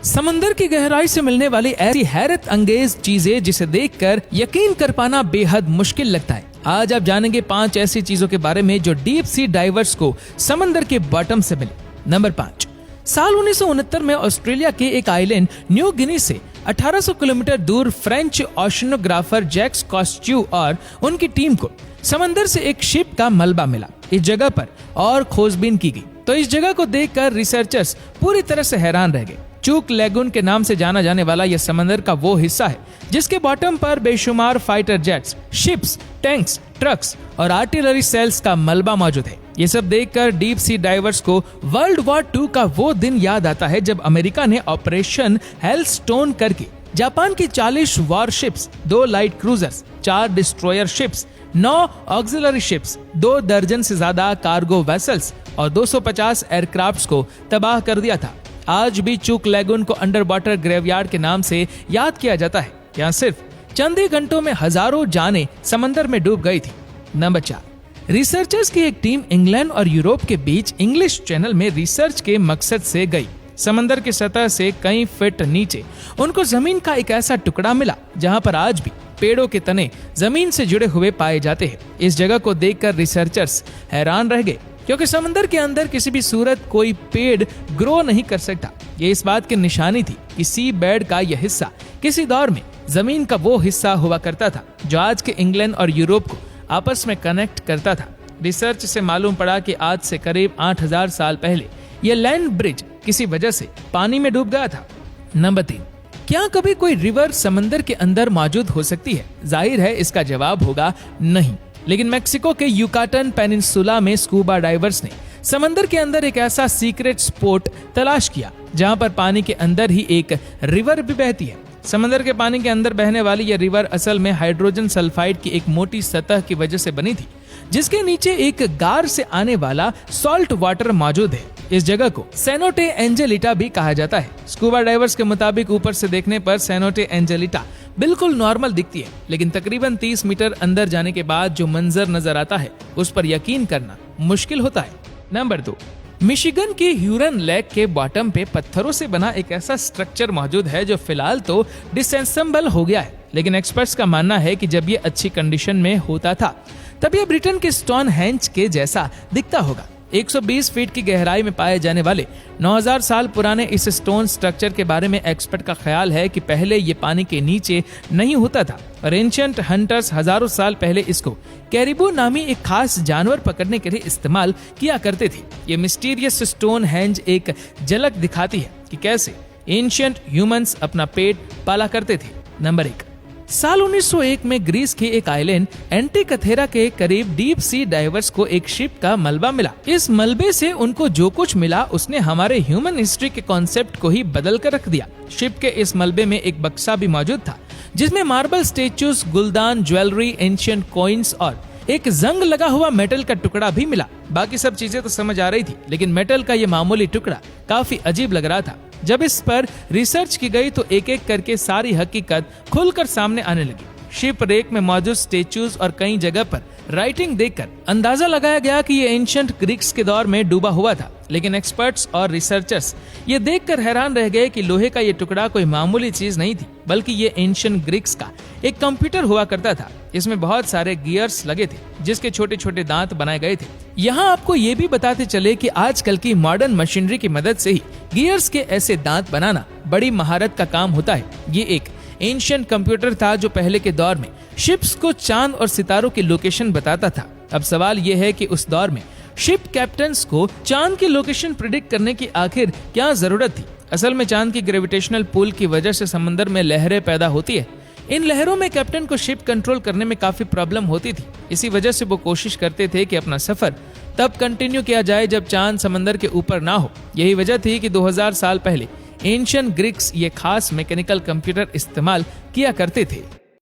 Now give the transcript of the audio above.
समंदर की गहराई से मिलने वाली ऐसी हैरत अंगेज चीजें जिसे देखकर यकीन कर पाना बेहद मुश्किल लगता है। आज आप जानेंगे 5 ऐसी चीजों के बारे में जो डीप सी डाइवर्स को समंदर के बॉटम से मिले। नंबर 5, साल 1969 में ऑस्ट्रेलिया के एक आइलैंड न्यू गिनी से 1800 किलोमीटर दूर फ्रेंच ओशनोग्राफर जैक्स कॉस्ट्यू और उनकी टीम को समंदर से एक शिप का मलबा मिला। इस जगह पर और खोजबीन की गई तो इस जगह को देखकर रिसर्चर्स पूरी तरह से हैरान रह गए। चूक लेगून के नाम से जाना जाने वाला यह समंदर का वो हिस्सा है जिसके बॉटम पर बेशुमार fighter jets, ships, tanks, trucks और आर्टिलरी सेल्स का मलबा मौजूद है। ये सब देखकर डीप सी डाइवर्स को वर्ल्ड वॉर 2 का वो दिन याद आता है जब अमेरिका ने ऑपरेशन हेलस्टोन करके जापान की 40 warships, 2 light cruisers, 4 destroyer ships, 9 auxiliary ships, 2 दर्जन से ज्यादा कार्गो वेसल्स और 250 एयरक्राफ्ट्स को तबाह कर दिया था। आज भी चूक लेगून को अंडर वाटर ग्रेवयार्ड के नाम से याद किया जाता है। यहाँ सिर्फ चंद ही घंटों में हजारों जानें समंदर में डूब गई थी। नंबर 4, रिसर्चर्स की एक टीम इंग्लैंड और यूरोप के बीच इंग्लिश चैनल में रिसर्च के मकसद से गई। समंदर की सतह से कई फीट नीचे उनको जमीन का एक ऐसा टुकड़ा मिला जहाँ पर आज भी पेड़ों के तने जमीन से जुड़े हुए पाए जाते हैं। इस जगह को देखकर रिसर्चर्स हैरान रह गए क्योंकि समंदर के अंदर किसी भी सूरत कोई पेड़ ग्रो नहीं कर सकता। ये इस बात की निशानी थी कि सी बेड का यह हिस्सा किसी दौर में जमीन का वो हिस्सा हुआ करता था जो आज के इंग्लैंड और यूरोप को आपस में कनेक्ट करता था। रिसर्च से मालूम पड़ा कि आज से करीब 8000 साल पहले यह लैंड ब्रिज किसी वजह से पानी में डूब गया था। नंबर 3, क्या कभी कोई रिवर समंदर के अंदर मौजूद हो सकती है? जाहिर है इसका जवाब होगा नहीं, लेकिन मेक्सिको के युकाटन पेनिनसुला में स्कूबा डाइवर्स ने समंदर के अंदर एक ऐसा सीक्रेट स्पॉट तलाश किया जहां पर पानी के अंदर ही एक रिवर भी बहती है। समंदर के पानी के अंदर बहने वाली यह रिवर असल में हाइड्रोजन सल्फाइड की एक मोटी सतह की वजह से बनी थी जिसके नीचे एक गार से आने वाला सॉल्ट वाटर मौजूद है। इस जगह को सेनोटे एंजेलिटा भी कहा जाता है। स्कूबा डाइवर्स के मुताबिक ऊपर से देखने पर सेनोटे एंजेलिटा बिल्कुल नॉर्मल दिखती है, लेकिन तकरीबन 30 मीटर अंदर जाने के बाद जो मंजर नजर आता है उस पर यकीन करना मुश्किल होता है। नंबर 2, मिशिगन की ह्यूरन लेक के बॉटम पे पत्थरों से बना एक ऐसा स्ट्रक्चर मौजूद है जो फिलहाल तो डिसएसेंबल हो गया है, लेकिन एक्सपर्ट्स का मानना है कि जब ये अच्छी कंडीशन में होता था तब ये ब्रिटेन के स्टोनहेंज के जैसा दिखता होगा। 120 फीट की गहराई में पाए जाने वाले 9000 साल पुराने इस स्टोन स्ट्रक्चर के बारे में एक्सपर्ट का ख्याल है कि पहले ये पानी के नीचे नहीं होता था और एंशिएंट हंटर्स हजारों साल पहले इसको कैरिबू नामी एक खास जानवर पकड़ने के लिए इस्तेमाल किया करते थे। ये मिस्टीरियस स्टोनहेंज एक झलक दिखाती है कि कैसे एंशिएंट ह्यूमंस अपना पेट पाला करते थे। नंबर 1, साल 1901 में ग्रीस के एक आइलैंड एंटिकथेरा के करीब डीप सी डाइवर्स को एक शिप का मलबा मिला। इस मलबे से उनको जो कुछ मिला उसने हमारे ह्यूमन हिस्ट्री के कॉन्सेप्ट को ही बदल कर रख दिया। शिप के इस मलबे में एक बक्सा भी मौजूद था जिसमें मार्बल स्टेच्यूज, गुलदान, ज्वेलरी, एंशिएंट कॉइन्स और एक जंग लगा हुआ मेटल का टुकड़ा भी मिला। बाकी सब चीजें तो समझ आ रही थी, लेकिन मेटल का ये मामूली टुकड़ा काफी अजीब लग रहा था। जब इस पर रिसर्च की गई तो एक एक करके सारी हकीकत खुलकर सामने आने लगी। शिप रेक में मौजूद स्टेच्यूज और कई जगह पर राइटिंग देखकर अंदाजा लगाया गया कि ये एंशिएंट ग्रीक्स के दौर में डूबा हुआ था, लेकिन एक्सपर्ट्स और रिसर्चर्स ये देखकर हैरान रह गए कि लोहे का ये टुकड़ा कोई मामूली चीज नहीं थी, बल्कि ये एंशिएंट ग्रीक्स का एक कंप्यूटर हुआ करता था। इसमें बहुत सारे गियर्स लगे थे जिसके छोटे छोटे दांत बनाए गए थे। यहाँ आपको ये भी बताते चले कि आजकल की मॉडर्न मशीनरी की मदद से ही गियर्स के ऐसे दांत बनाना बड़ी महारत का काम होता है। ये एक एंशिएंट कंप्यूटर था जो पहले के दौर में शिप्स को चांद और सितारों की लोकेशन बताता था। अब सवाल यह है कि उस दौर में शिप कैप्टन्स को चांद की लोकेशन प्रिडिक्ट करने की आखिर क्या जरूरत थी? असल में चांद की ग्रेविटेशनल पुल की वजह से समंदर में लहरें पैदा होती है। इन लहरों में कैप्टन को शिप कंट्रोल करने में काफी प्रॉब्लम होती थी। इसी वजह से वो कोशिश करते थे कि अपना सफर तब कंटिन्यू किया जाए जब चांद समंदर के ऊपर ना हो। यही वजह थी कि 2000 साल पहले एंशिएंट ग्रीक्स ये खास मैकेनिकल कंप्यूटर इस्तेमाल किया करते थे।